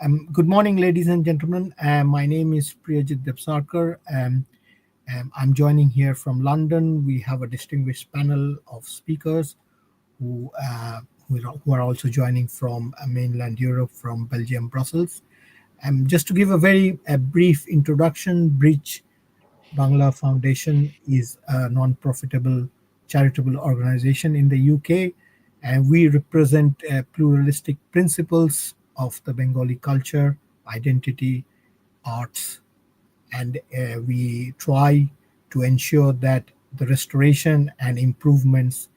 Good morning, ladies and gentlemen. My name is Priyajit Debsarkar. I'm joining here from London. We have a distinguished panel of speakers who, who are also joining from mainland Europe, from Belgium, Brussels. Just to give a very brief introduction, Bridge Bangla Foundation is a non-profitable charitable organization in the UK, and we represent pluralistic principles of the Bengali culture, identity, arts, and we try to ensure that the restoration and improvements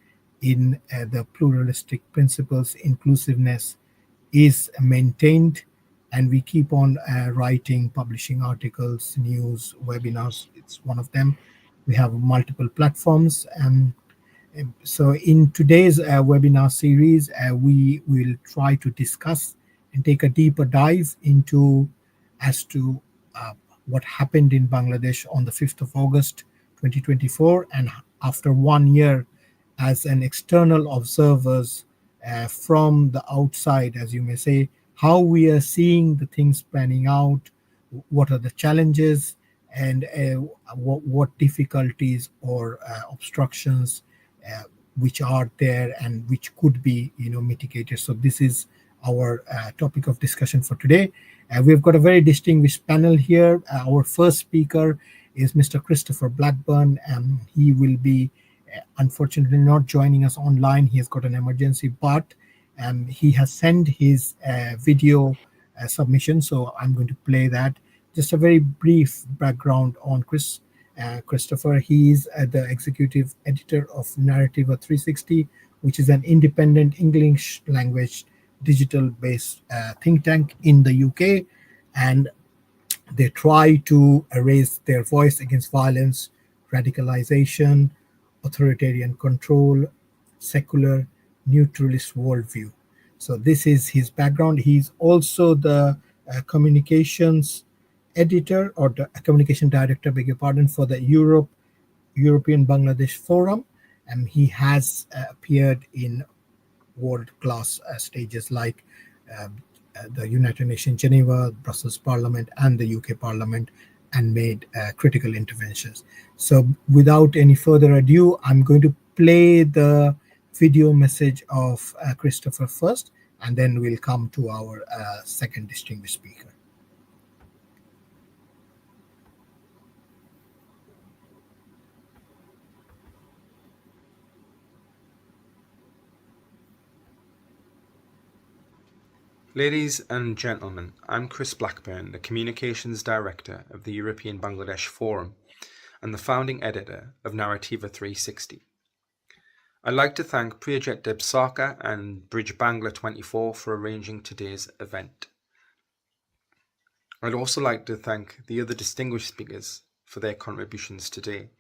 in the pluralistic principles, inclusiveness, is maintained, and we keep on writing, publishing articles, news, webinars. It's one of them. We have multiple platforms. So in today's webinar series, we will try to discuss and take a deeper dive into as to what happened in Bangladesh on the 5th of August 2024, and after 1 year as an external observers from the outside, as you may say, how we are seeing the things panning out, what are the challenges, and what difficulties or obstructions which are there and which could be mitigated. So this is our topic of discussion for today. We've got a very distinguished panel here. Our first speaker is Mr. Christopher Blackburn, and he will be unfortunately not joining us online. He has got an emergency, but he has sent his video submission, so I'm going to play that. Just a very brief background on Christopher. He is the executive editor of Narrativa 360, which is an independent English language digital based think tank in the UK, and they try to raise their voice against violence, radicalization, authoritarian control, secular, neutralist worldview. So this is his background. He's also the communications editor, or the communication director, beg your pardon, for the European Bangladesh Forum, and he has appeared in world-class stages like the United Nations Geneva, Brussels Parliament, and the UK Parliament, and made critical interventions. So without any further ado, I'm going to play the video message of Christopher first, and then we'll come to our second distinguished speaker. Ladies and gentlemen, I'm Chris Blackburn, the Communications Director of the European Bangladesh Forum and the founding editor of Narrativa 360. I'd like to thank Priyajit Debsarkar and Bridge Bangla 24 for arranging today's event. I'd also like to thank the other distinguished speakers for their contributions today.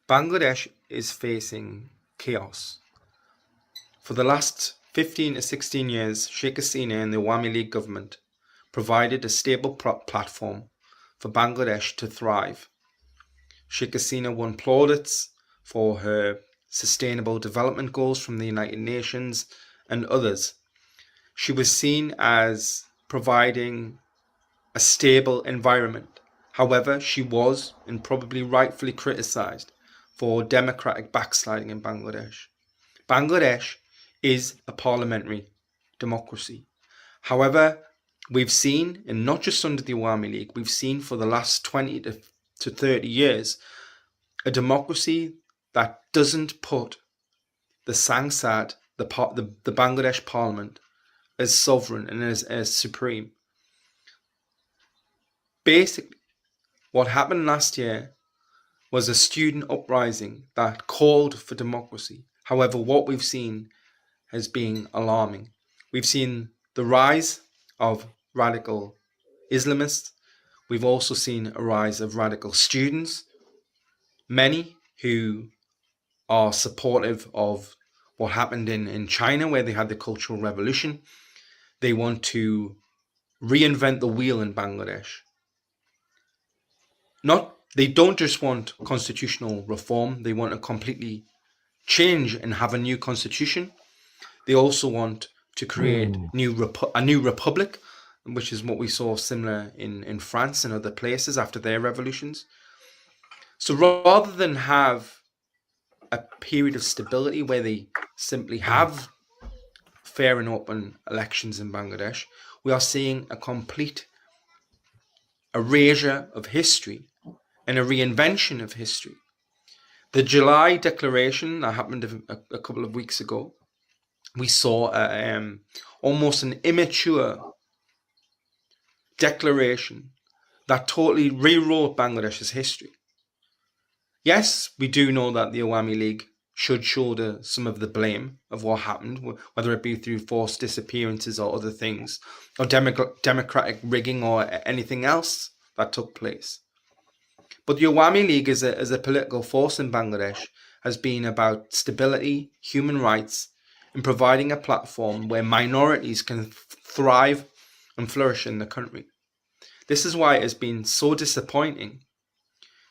Bangladesh is facing chaos. For the last 15 to 16 years, Sheikh Hasina and the Awami League government provided a stable platform for Bangladesh to thrive. Sheikh Hasina won plaudits for her Sustainable Development Goals from the United Nations and others. She was seen as providing a stable environment. However, she was, and probably rightfully, criticised for democratic backsliding in Bangladesh. Bangladesh is a parliamentary democracy. However, we've seen, and not just under the Awami League, we've seen for the last 20 to 30 years, a democracy that doesn't put the Sangsad, the Bangladesh parliament, as sovereign and as supreme. Basically, what happened last year was a student uprising that called for democracy. However, what we've seen has been alarming. We've seen the rise of radical Islamists. We've also seen a rise of radical students, many who are supportive of what happened in China, where they had the Cultural Revolution. They want to reinvent the wheel in Bangladesh. They don't just want constitutional reform, they want to completely change and have a new constitution. They also want to create a new republic which is what we saw similar in France and other places after their revolutions. So rather than have a period of stability where they simply have fair and open elections in Bangladesh, we are seeing a complete erasure of history and a reinvention of history. The July declaration that happened a couple of weeks ago, we saw almost an immature declaration that totally rewrote Bangladesh's history. Yes, we do know that the Awami League should shoulder some of the blame of what happened, whether it be through forced disappearances or other things, or democratic rigging or anything else that took place. But the Awami League as a political force in Bangladesh has been about stability, human rights, and providing a platform where minorities can thrive and flourish in the country. This is why it has been so disappointing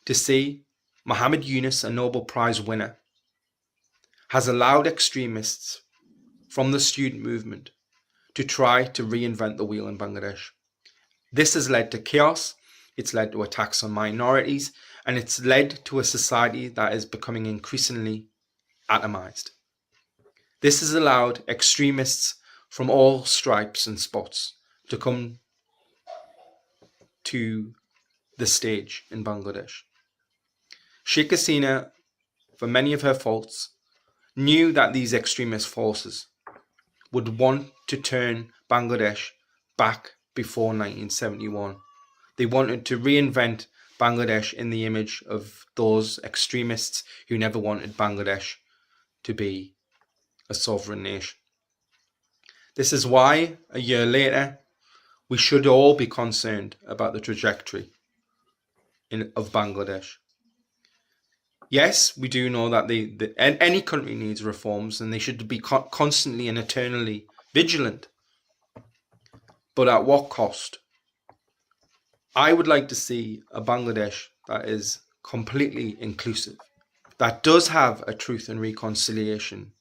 to see Muhammad Yunus, a Nobel Prize winner, has allowed extremists from the student movement to try to reinvent the wheel in Bangladesh. This has led to chaos, it's led to attacks on minorities, and it's led to a society that is becoming increasingly atomized. This has allowed extremists from all stripes and spots to come to the stage in Bangladesh. Sheikh Hasina, for many of her faults, knew that these extremist forces would want to turn Bangladesh back before 1971. They wanted to reinvent Bangladesh in the image of those extremists who never wanted Bangladesh to be a sovereign nation. This is why, a year later, we should all be concerned about the trajectory of Bangladesh. Yes, we do know that any country needs reforms and they should be constantly and eternally vigilant. But at what cost? I would like to see a Bangladesh that is completely inclusive, that does have a truth and reconciliation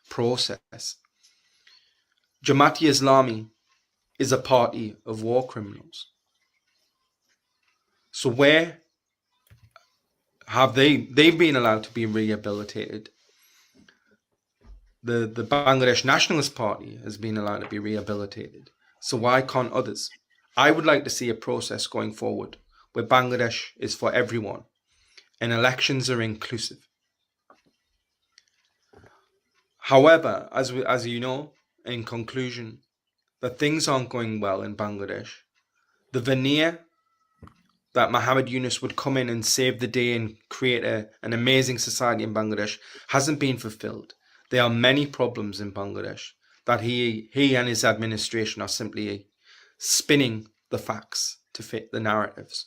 process. Jamaat-e-Islami is a party of war criminals. So where have they've been allowed to be rehabilitated? The Bangladesh Nationalist Party has been allowed to be rehabilitated. So why can't others? I would like to see a process going forward where Bangladesh is for everyone and elections are inclusive. However, as you know, in conclusion, that things aren't going well in Bangladesh. The veneer that Muhammad Yunus would come in and save the day and create an amazing society in Bangladesh hasn't been fulfilled. There are many problems in Bangladesh that he and his administration are simply spinning the facts to fit the narratives.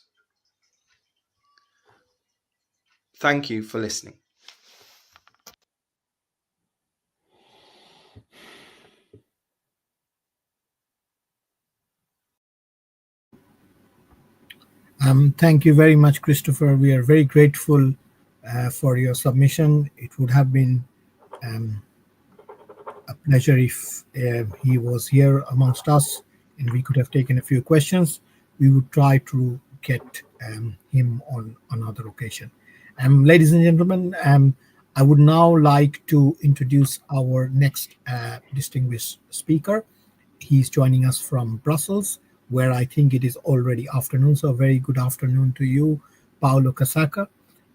Thank you for listening. Thank you very much, Christopher. We are very grateful for your submission. It would have been a pleasure if he was here amongst us and we could have taken a few questions. We would try to get him on another occasion. Ladies and gentlemen, I would now like to introduce our next distinguished speaker. He's joining us from Brussels, where I think it is already afternoon. So a very good afternoon to you, Paolo Casaca.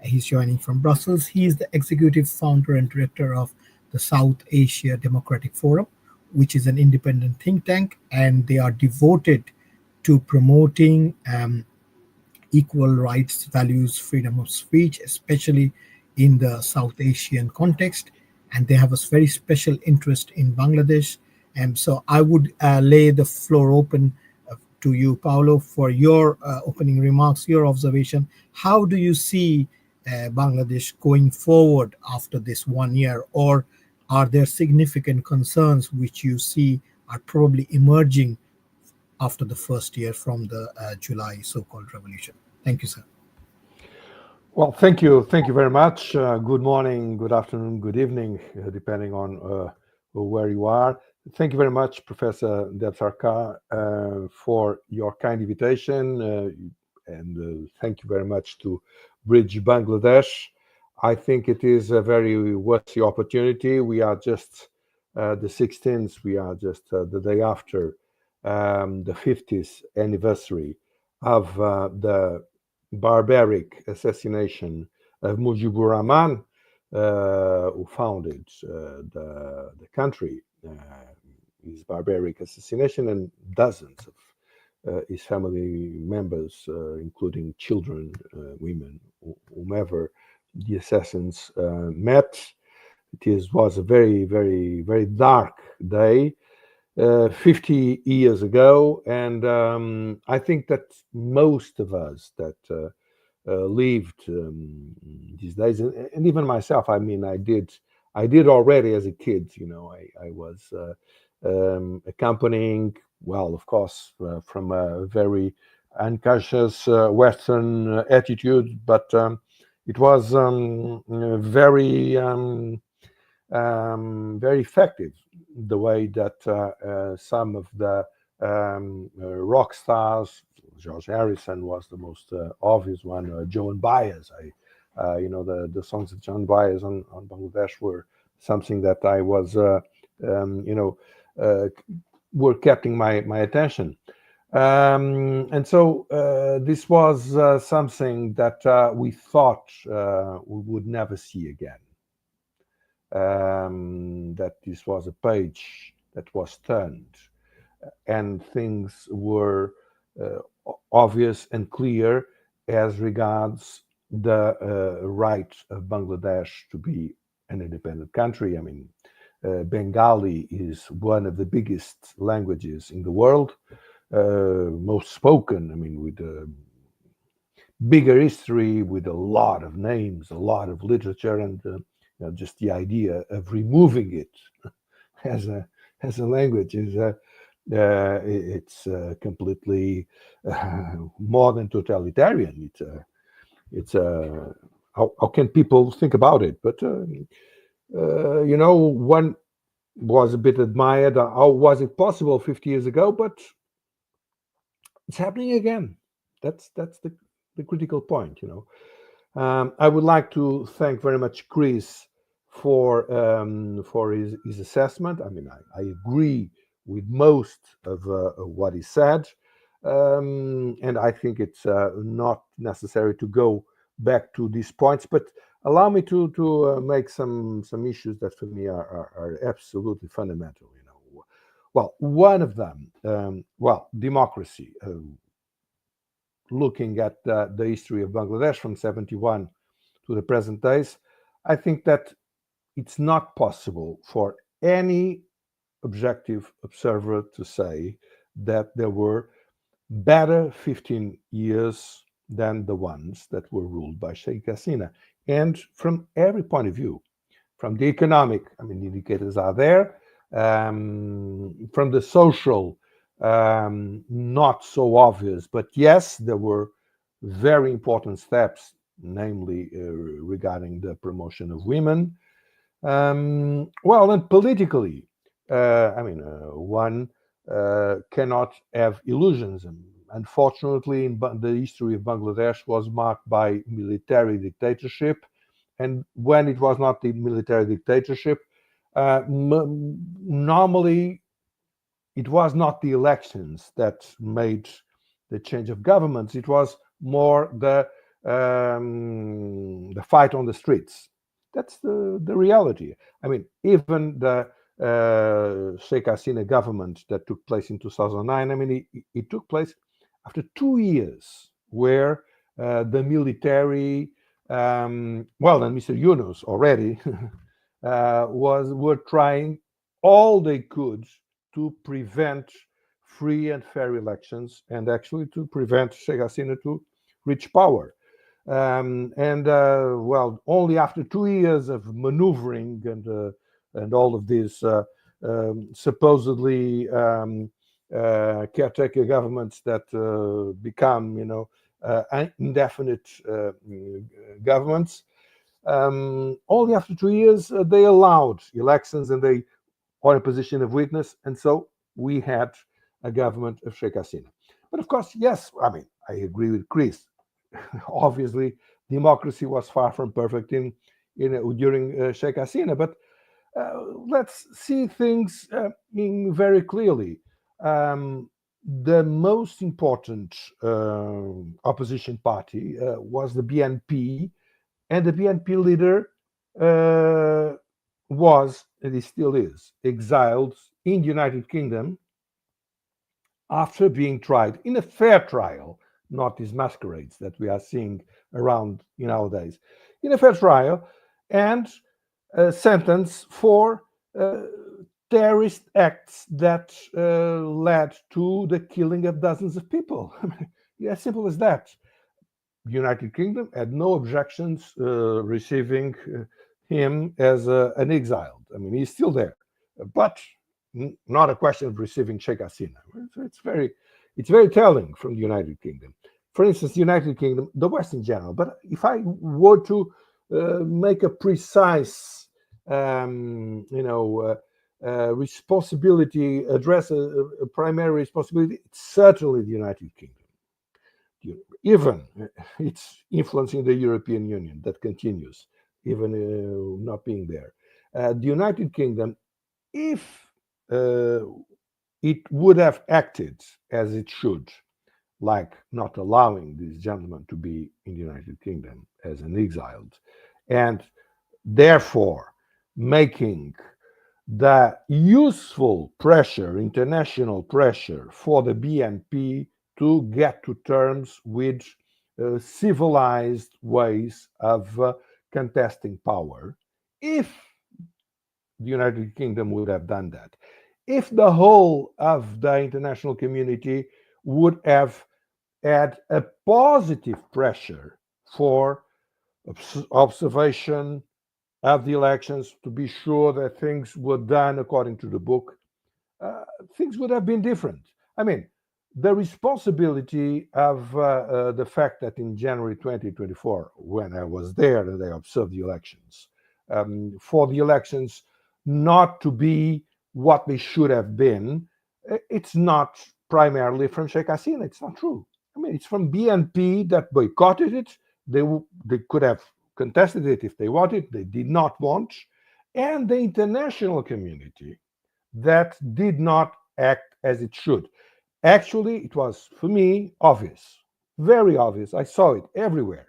He's joining from Brussels. He is the executive founder and director of the South Asia Democratic Forum, which is an independent think tank, and they are devoted to promoting equal rights, values, freedom of speech, especially in the South Asian context. And they have a very special interest in Bangladesh. And so I would lay the floor open to you, Paolo, for your opening remarks, your observation. How do you see Bangladesh going forward after this 1 year? Or are there significant concerns which you see are probably emerging after the first year from the July so-called revolution? Thank you, sir. Well, thank you. Thank you very much. Good morning, good afternoon, good evening, depending on where you are. Thank you very much, Professor Debsarkar, for your kind invitation, and thank you very much to Bridge Bangladesh. I think it is a very worthy opportunity. We are just the 16th, we are just the day after the 50th anniversary of the barbaric assassination of Mujibur Rahman, who founded the country. His barbaric assassination, and dozens of his family members, including children, women, whomever the assassins met. Was a very, very, very dark day, 50 years ago, and I think that most of us that lived these days, and even myself. I mean, I did already as a kid. You know, I was accompanying, well, of course, from a very unconscious Western attitude, but it was very very effective. The way that some of the rock stars, George Harrison was the most obvious one. Joan Baez, the songs of Joan Baez on Bangladesh were something that I was, were capturing my attention. And so this was something that we thought we would never see again. That this was a page that was turned, and things were obvious and clear as regards the right of Bangladesh to be an independent country. I mean, Bengali is one of the biggest languages in the world, most spoken. I mean, with a bigger history, with a lot of names, a lot of literature, and just the idea of removing it as a language is it's completely more than totalitarian. It's how can people think about it? But one was a bit admired. How was it possible 50 years ago? But it's happening again. That's the critical point. I would like to thank very much Chris for his assessment. I mean, I agree with most of what he said, and I think it's not necessary to go back to these points. But allow me to make some issues that for me are absolutely fundamental. Well, one of them, democracy. Looking at the history of Bangladesh from 71 to the present days, I think that it's not possible for any objective observer to say that there were better 15 years than the ones that were ruled by Sheikh Hasina. And from every point of view, from the economic, I mean, the indicators are there, from the social, not so obvious, but yes, there were very important steps, namely regarding the promotion of women. And politically, one cannot have illusions. And unfortunately, the history of Bangladesh was marked by military dictatorship. And when it was not the military dictatorship, normally it was not the elections that made the change of governments. It was more the fight on the streets. That's the reality. I mean, even the Sheikh Hasina government that took place in 2009, I mean, it took place after 2 years where the military, and Mr. Yunus already were trying all they could to prevent free and fair elections, and actually to prevent Sheikh Hasina to reach power. Only after 2 years of maneuvering and all of this supposedly caretaker governments that become, indefinite governments. Only after 2 years they allowed elections, and they or a position of weakness, and so we had a government of Sheikh Hasina. But of course, yes, I mean, I agree with Chris. Obviously, democracy was far from perfect during Sheikh Hasina, but let's see things very clearly. The most important opposition party was the BNP, and the BNP leader was, and he still is, exiled in the United Kingdom after being tried in a fair trial, not these masquerades that we are seeing around nowadays, in a fair trial, and sentenced for terrorist acts that led to the killing of dozens of people. As simple as that. The United Kingdom had no objections receiving him as an exiled. I mean, he's still there, but not a question of receiving Sheikh Hasina. It's very telling from the United Kingdom. For instance, the United Kingdom, the West in general. But if I were to make a precise, responsibility, address a primary responsibility, it's certainly the United Kingdom. Even its influence in the European Union that continues, even not being there. The United Kingdom, if it would have acted as it should, like not allowing this gentleman to be in the United Kingdom as an exiled, and therefore making the useful pressure, international pressure for the BNP to get to terms with civilized ways of contesting power. If the United Kingdom would have done that, if the whole of the international community would have had a positive pressure for observation of the elections to be sure that things were done according to the book, things would have been different. I mean, the responsibility of the fact that in January 2024, when I was there and I observed the elections, for the elections not to be what they should have been, it's not primarily from Sheikh Hasina. It's not true. I mean, it's from BNP that boycotted it. They could have contested it if they wanted. They did not want. And the international community that did not act as it should. Actually, it was, for me, obvious, very obvious. I saw it everywhere,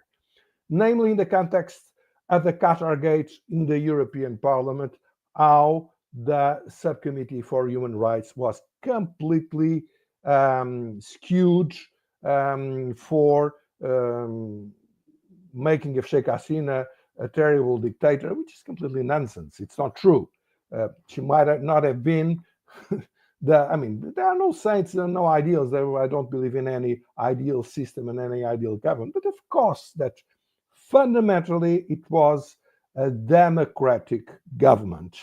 namely in the context of the Qatar Gate in the European Parliament, how the Subcommittee for Human Rights was completely skewed for making of Sheikh Hasina a terrible dictator, which is completely nonsense. It's not true. She might not have been there are no saints and no ideals. I don't believe in any ideal system and any ideal government. But of course, that fundamentally it was a democratic government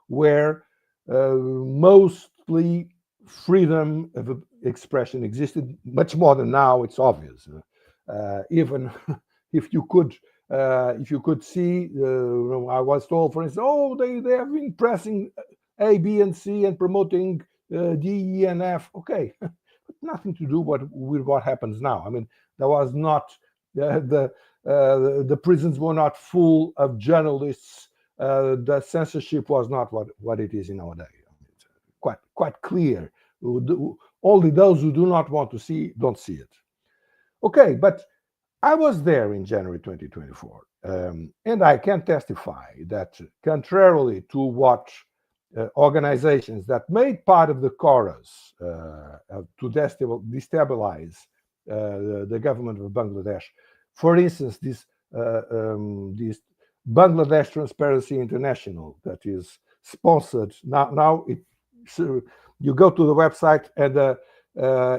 where mostly freedom of expression existed, much more than now. It's obvious. Even if you could see, I was told, for instance, they have been pressing A, B, and C and promoting D, E, and F. Okay, but nothing to do with what happens now. I mean, there was not the prisons were not full of journalists. The censorship was not what it is in our day. I mean, it's quite clear. Only those who do not want to see don't see it. Okay, but I was there in January 2024, and I can testify that contrarily to what organizations that made part of the chorus to destabilize the government of Bangladesh, for instance, this Bangladesh Transparency International that is sponsored now. You go to the website and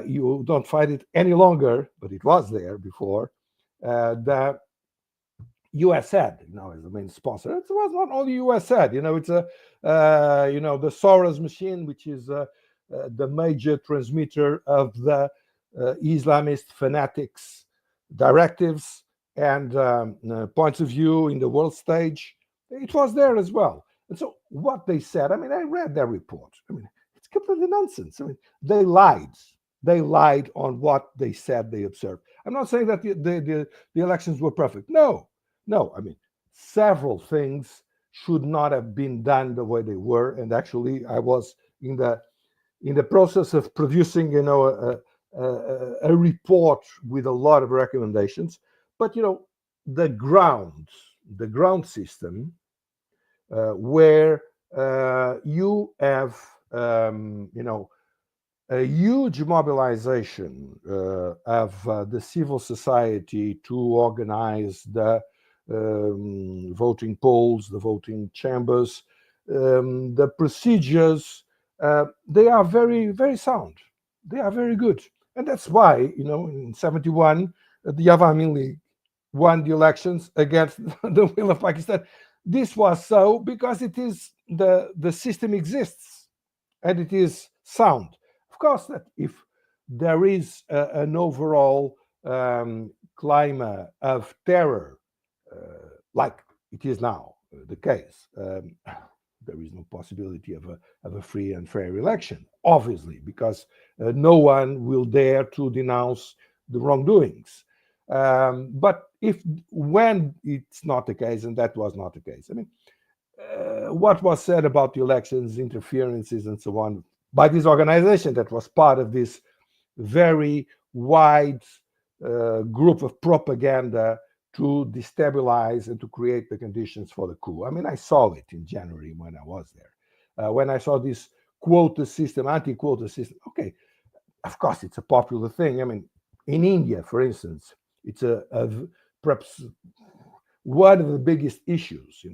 you don't find it any longer, but it was there before. The USAID now is the main sponsor. It was not only USAID, it's the Soros machine, which is the major transmitter of the Islamist fanatics' directives and points of view in the world stage. It was there as well. And so what they said, I mean, I read their report. I mean, it's completely nonsense. I mean, they lied. They lied on what they said they observed. I'm not saying that the elections were perfect. No, no. I mean, several things should not have been done the way they were. And actually, I was in the process of producing, a report with a lot of recommendations. But the the ground system, where you have, a huge mobilization of the civil society to organize the voting polls, the voting chambers, the procedures. They are very, very sound. They are very good. And that's why, in 71, the Awami League won the elections against the will of Pakistan. This was so because it is the system exists and it is sound. Of course, that if there is an overall climate of terror, like it is now the case, there is no possibility of a free and fair election, obviously, because no one will dare to denounce the wrongdoings. But if when it's not the case, and that was not the case, I mean, what was said about the elections, interferences, and so on by this organization that was part of this very wide group of propaganda to destabilize and to create the conditions for the coup. I mean, I saw it in January when I was there. When I saw this quota system, anti-quota system, okay, of course, it's a popular thing. I mean, in India, for instance, it's perhaps one of the biggest issues.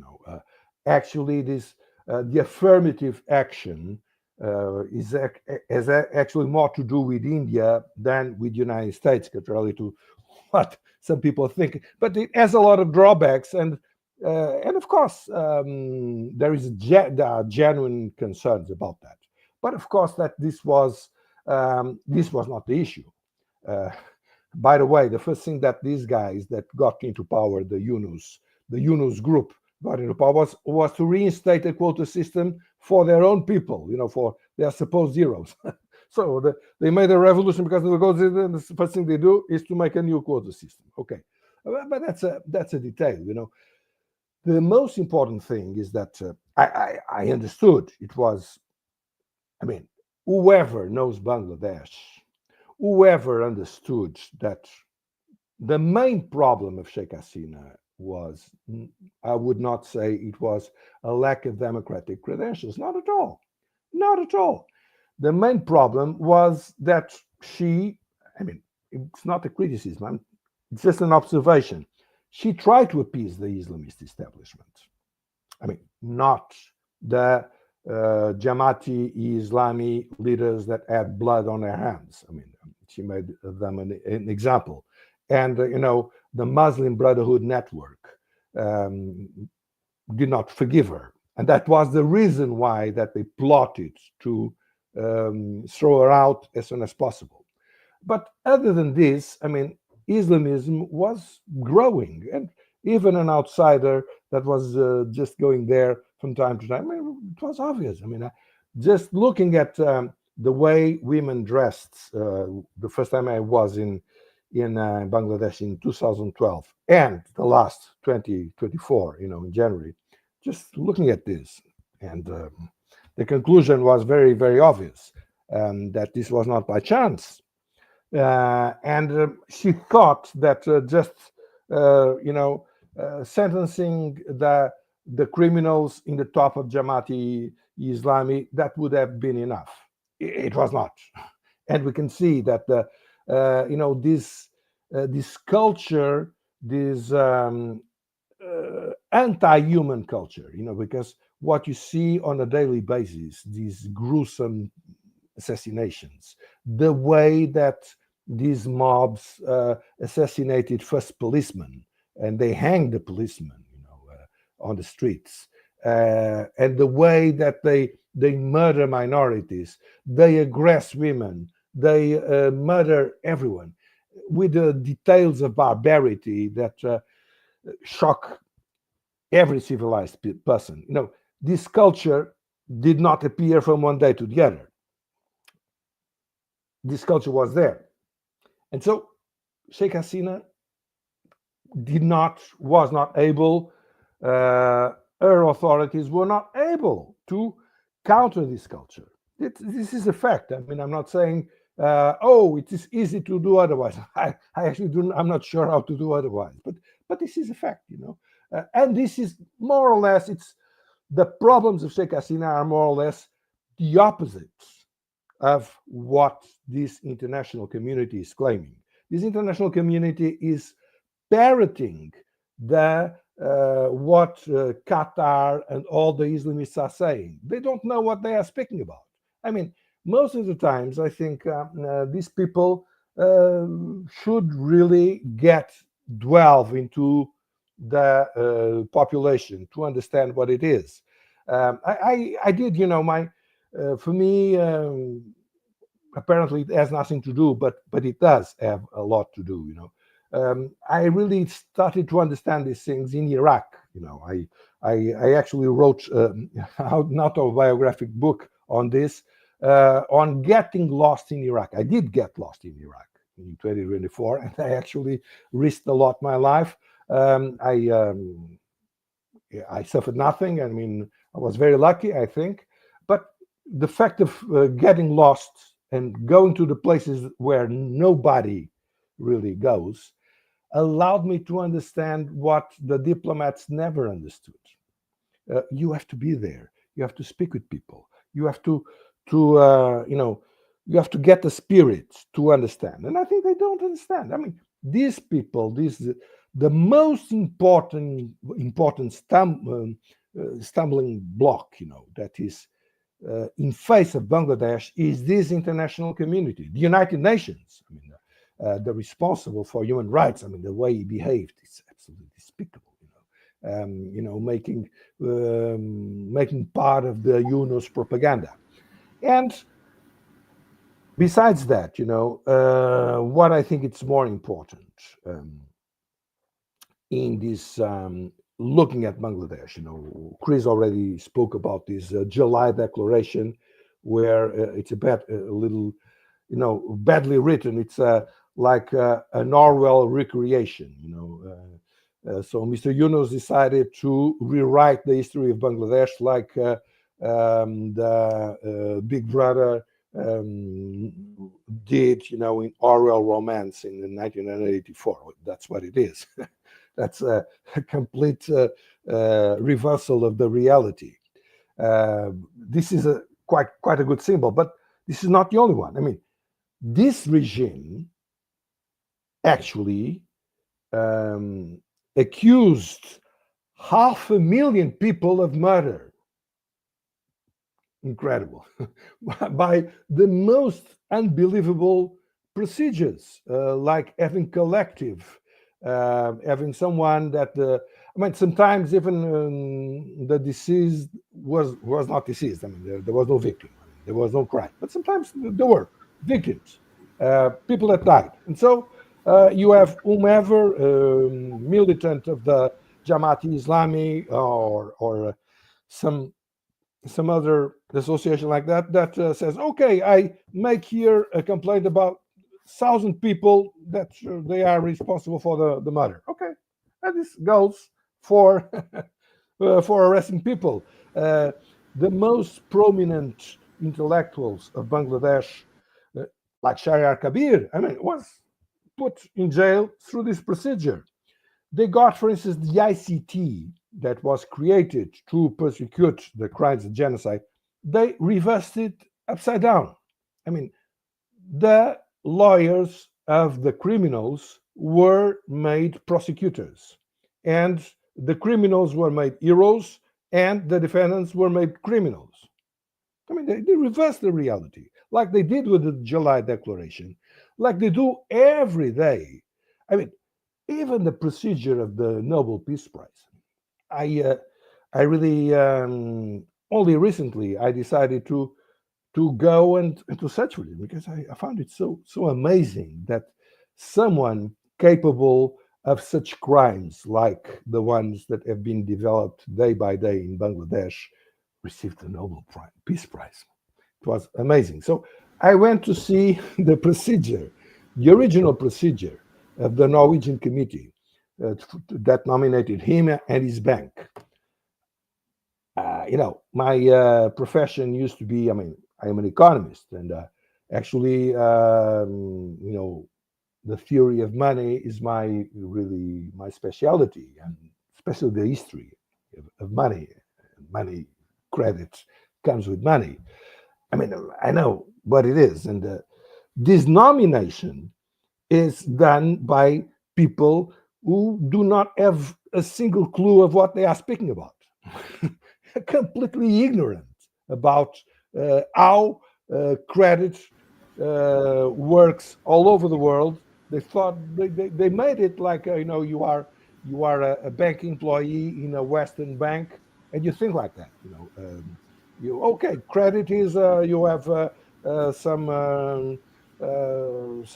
Actually, this the affirmative action has actually more to do with India than with the United States, contrary to what some people think. But it has a lot of drawbacks, and of course, there are genuine concerns about that. But of course, that this was not the issue. By the way, the first thing that these guys that got into power, the Yunus group, got into power was to reinstate a quota system for their own people, for their supposed heroes. So they made a revolution because of the quota system. The first thing they do is to make a new quota system. Okay, but that's a detail. The most important thing is that I understood it was. I mean, whoever knows Bangladesh, whoever understood that the main problem of Sheikh Hasina was, I would not say it was a lack of democratic credentials. Not at all. Not at all. The main problem was that I mean, it's not a criticism, it's just an observation. She tried to appease the Islamist establishment. I mean, not the Jamaati Islami leaders that had blood on their hands. I mean, she made them an example. And, the Muslim Brotherhood Network did not forgive her. And that was the reason why that they plotted to throw her out as soon as possible. But other than this, I mean, Islamism was growing. And even an outsider that was just going there from time to time, I mean, it was obvious. I mean, just looking at the way women dressed the first time I was in Bangladesh in 2012 and the last 2024, in January, just looking at this, and the conclusion was very, very obvious, that this was not by chance. And she thought that just, sentencing the criminals in the top of Jamaati Islami, that would have been enough. It was not. And we can see that this culture, this anti-human culture, because what you see on a daily basis, these gruesome assassinations, the way that these mobs assassinated first policemen, and they hanged the policemen, on the streets, and the way that they murder minorities, they aggress women, they murder everyone, with the details of barbarity that shock every civilized person. this culture did not appear from one day to the other. This culture was there. And so Sheikh Hasina was not able, her authorities were not able to counter this culture. This is a fact. I mean, I'm not saying, it is easy to do otherwise. I actually I'm not sure how to do otherwise, but this is a fact, and this is more or less, it's the problems of Sheikh Hasina are more or less the opposites of what this international community is claiming. This international community is parroting what Qatar and all the Islamists are saying. They don't know what they are speaking about. I mean, most of the times, I think these people should really delve into the population to understand what it is. I did, for me, apparently it has nothing to do, but it does have a lot to do. I really started to understand these things in Iraq. I actually wrote an autobiographic book on this, on getting lost in Iraq. I did get lost in Iraq in 2024, and I actually risked a lot my life. I suffered nothing. I mean, I was very lucky, I think. But the fact of getting lost and going to the places where nobody really goes allowed me to understand what the diplomats never understood. You have to be there. You have to speak with people. You have to you have to get the spirit to understand. And I think they don't understand. I mean, these people, the most important stumbling block, that is in face of Bangladesh is this international community, the United Nations. I mean, the responsible for human rights. I mean, the way he behaved is absolutely despicable. Making part of the UNO's propaganda. And besides that, what I think it's more important in this looking at Bangladesh, Chris already spoke about this July declaration, where it's a little, badly written. It's like an Orwell recreation, so Mr. Yunus decided to rewrite the history of Bangladesh like the Big Brother did, in Orwell romance in 1984. That's what it is. That's a complete reversal of the reality. This is quite a good symbol, but this is not the only one. I mean, this regime actually accused 500,000 people of murder. Incredible. By the most unbelievable procedures, like having collective, having someone that, sometimes even the deceased was not deceased. I mean, there was no victim. There was no crime. But sometimes there were victims, people that died. And so you have whomever, militant of the Jamaat-e-Islami or some other association like that says, okay, I make here a complaint about 1,000 people that they are responsible for the murder. Okay, and this goes for arresting people. The most prominent intellectuals of Bangladesh, like Shahryar Kabir, was put in jail through this procedure. They got, for instance, the ICT that was created to persecute the crimes of genocide. They reversed it upside down. I mean, the lawyers of the criminals were made prosecutors, and the criminals were made heroes, and the defendants were made criminals. I mean, they reversed the reality, like they did with the July Declaration, like they do every day. I mean, even the procedure of the Nobel Peace Prize. I really only recently I decided to go and to search for it, because I found it so amazing that someone capable of such crimes like the ones that have been developed day by day in Bangladesh received the Nobel Peace Prize. It was amazing. So I went to see the procedure, the original procedure of the Norwegian committee that nominated him and his bank. My profession used to be, I am an economist, and actually, the theory of money is really my specialty, and especially the history of money. Money, credit comes with money. I know what it is, and this nomination is done by people who do not have a single clue of what they are speaking about. Completely ignorant about how credit works all over the world. They thought they made it like you are a bank employee in a Western bank, and you think like that. Credit is you have some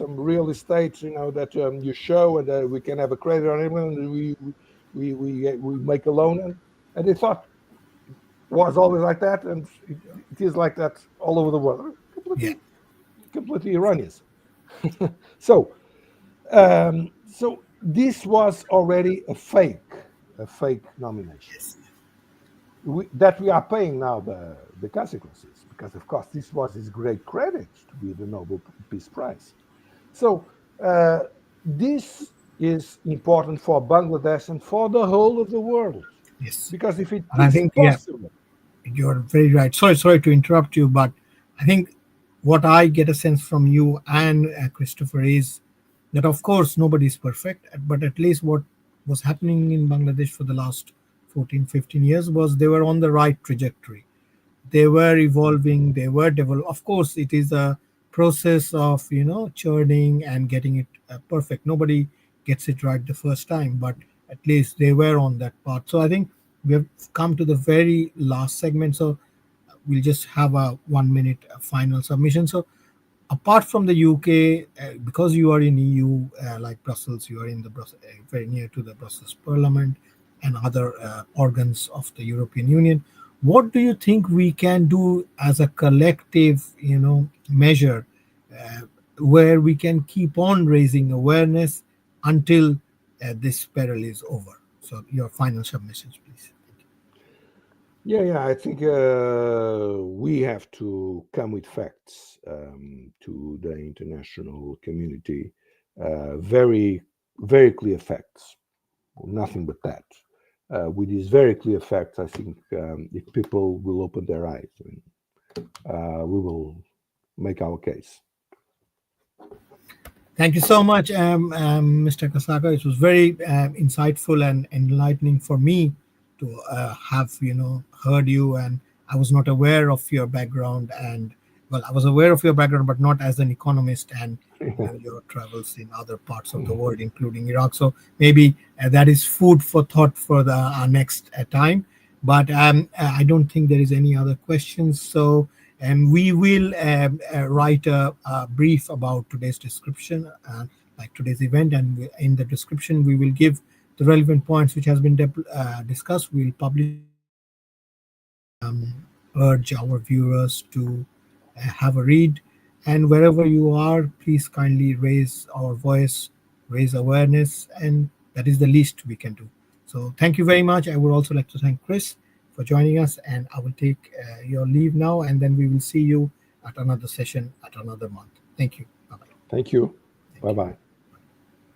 real estate, that you show, and we can have a credit on it, and we make a loan, and they thought was always like that, and it is like that all over the world. Completely erroneous. So this was already a fake nomination. That we are paying now the consequences, because of course this was his great credit to be the Nobel Peace Prize. So this is important for Bangladesh and for the whole of the world. Yes, because if it and I think possible, you're very right. Sorry to interrupt you, but I think what I get a sense from you and Christopher is that, of course, nobody is perfect, but at least what was happening in Bangladesh for the last 14, 15 years was they were on the right trajectory. They were evolving, they were developing. Of course, it is a process of, churning and getting it perfect. Nobody gets it right the first time, but at least they were on that path. So I think we have come to the very last segment. So we'll just have a 1 minute final submission. So apart from the UK, because you are in EU, like Brussels, you are in the very near to the Brussels Parliament and other organs of the European Union. What do you think we can do as a collective, measure where we can keep on raising awareness until this peril is over? So your final submissions, please. Yeah, I think we have to come with facts to the international community, very, very clear facts, nothing but that. With these very clear facts, I think if people will open their eyes, we will make our case. Thank you so much, Mr. Kasaka. It was very insightful and enlightening for me to have heard you, and I was not aware of your background, and well, I was aware of your background, but not as an economist and your travels in other parts of the world, including Iraq. So maybe that is food for thought for our next time. But I don't think there is any other questions. So we will write a brief about today's description, like today's event, and in the description we will give the relevant points which has been discussed. We'll publish. Urge our viewers to have a read, and wherever you are, please kindly raise our voice, raise awareness, and that is the least we can do. So thank you very much. I would also like to thank Chris for joining us, and I will take your leave now, and then we will see you at another session at another month. Thank you. Bye-bye. Thank you. Bye-bye.